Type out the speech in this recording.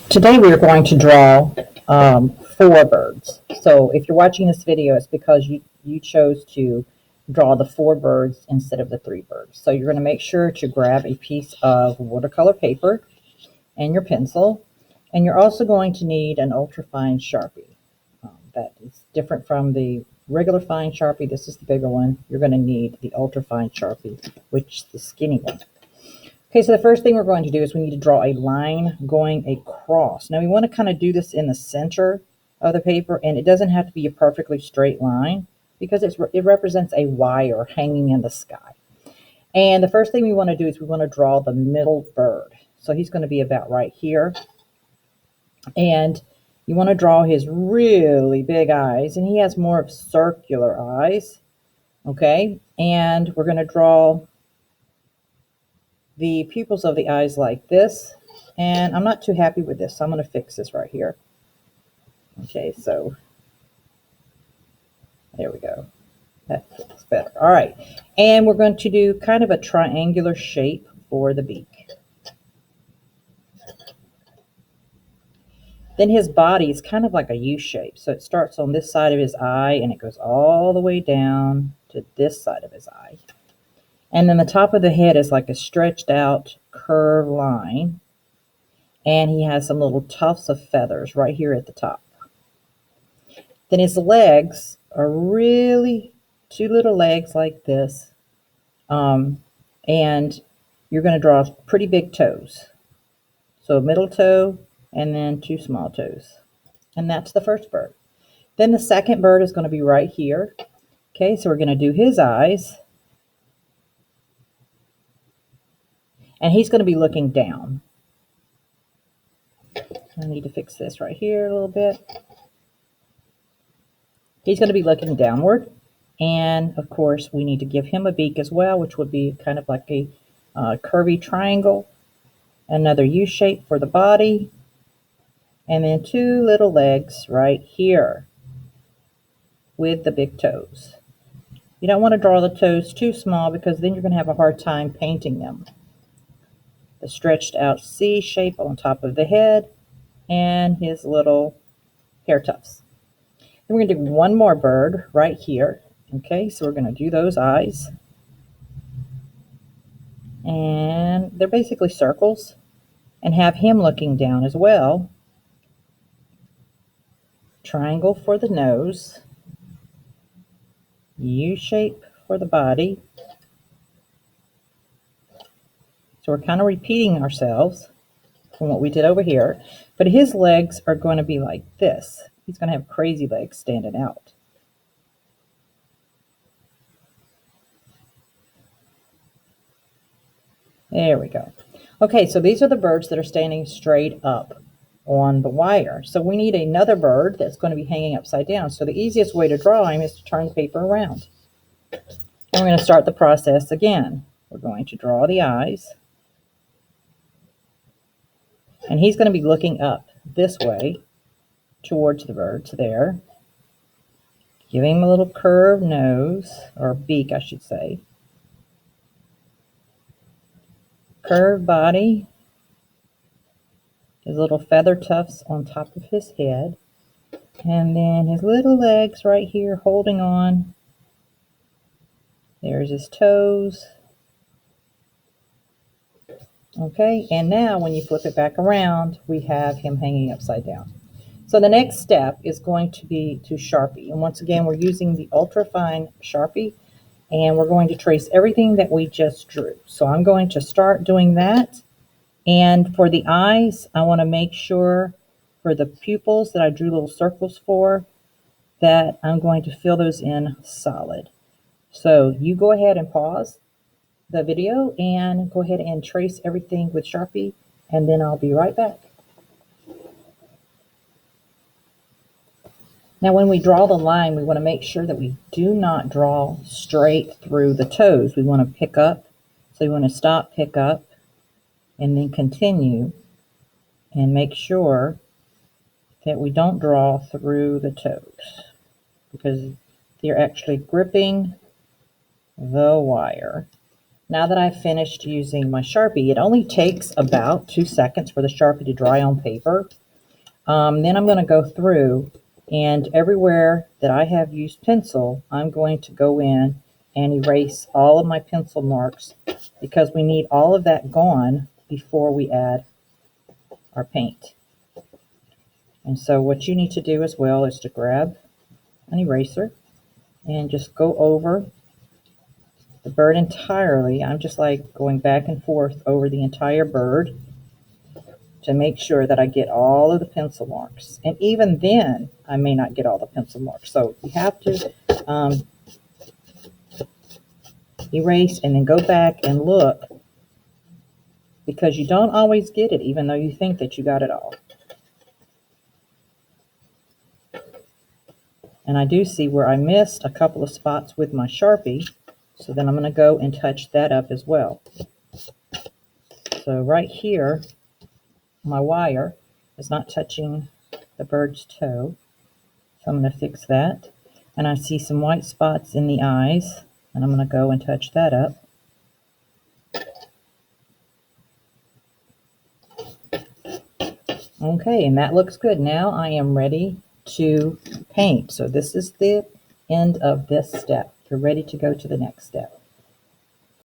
Today we are going to draw 4 birds. So if you're watching this video, it's because you chose to draw the 4 birds instead of the 3 birds. So you're going to make sure to grab a piece of watercolor paper and your pencil. And you're also going to need an ultrafine Sharpie. That is different from the regular fine Sharpie. This is the bigger one. You're going to need the ultrafine Sharpie, which is the skinny one. Okay, so the first thing we're going to do is we need to draw a line going across. Now we want to kind of do this in the center of the paper, and it doesn't have to be a perfectly straight line because it represents a wire hanging in the sky. And the first thing we want to do is we want to draw the middle bird. So he's going to be about right here. And you want to draw his really big eyes, and he has more of circular eyes. Okay, and we're going to draw the pupils of the eyes like this, and I'm not too happy with this, so I'm going to fix this right here. Okay, so there we go. That looks better. All right, and we're going to do kind of a triangular shape for the beak. Then his body is kind of like a U shape, so it starts on this side of his eye and it goes all the way down to this side of his eye. And then the top of the head is like a stretched out curved line. And he has some little tufts of feathers right here at the top. Then his legs are really 2 little legs like this. And you're going to draw pretty big toes. So a middle toe and then 2 small toes. And that's the first bird. Then the second bird is going to be right here. Okay, so we're going to do his eyes. And he's going to be looking down. I need to fix this right here a little bit. He's going to be looking downward. And, of course, we need to give him a beak as well, which would be kind of like a curvy triangle. Another U shape for the body. And then 2 little legs right here with the big toes. You don't want to draw the toes too small because then you're going to have a hard time painting them. The stretched out C shape on top of the head and his little hair tufts. Then we're going to do one more bird right here. Okay, so we're going to do those eyes. And they're basically circles. And have him looking down as well. Triangle for the nose. U shape for the body. So we're kind of repeating ourselves from what we did over here. But his legs are going to be like this. He's going to have crazy legs standing out. There we go. Okay, so these are the birds that are standing straight up on the wire. So we need another bird that's going to be hanging upside down. So the easiest way to draw him is to turn the paper around. And we're going to start the process again. We're going to draw the eyes. And he's going to be looking up this way towards the birds there. Give him a little curved nose, or beak, I should say. Curved body. His little feather tufts on top of his head. And then his little legs right here holding on. There's his toes. Okay, and now when you flip it back around, we have him hanging upside down. So the next step is going to be to Sharpie. And once again, we're using the ultrafine Sharpie, and we're going to trace everything that we just drew. So I'm going to start doing that. And for the eyes, I want to make sure for the pupils that I drew little circles for, that I'm going to fill those in solid. So you go ahead and pause the video and go ahead and trace everything with Sharpie, and then I'll be right back. Now when we draw the line, we want to make sure that we do not draw straight through the toes. We want to pick up. So you want to stop, pick up, and then continue, and make sure that we don't draw through the toes because they're actually gripping the wire. now that I've finished using my Sharpie, it only takes about 2 seconds for the Sharpie to dry on paper. Then I'm going to go through, and everywhere that I have used pencil, I'm going to go in and erase all of my pencil marks, because we need all of that gone before we add our paint. And so what you need to do as well is to grab an eraser and just go over the bird entirely. I'm just like going back and forth over the entire bird to make sure that I get all of the pencil marks. And even then, I may not get all the pencil marks. So you have to erase and then go back and look, because you don't always get it, even though you think that you got it all. And I do see where I missed a couple of spots with my Sharpie, so then I'm going to go and touch that up as well. So right here, my wire is not touching the bird's toe, so I'm going to fix that. And I see some white spots in the eyes, and I'm going to go and touch that up. Okay, and that looks good. Now I am ready to paint. So this is the end of this step. You're ready to go to the next step.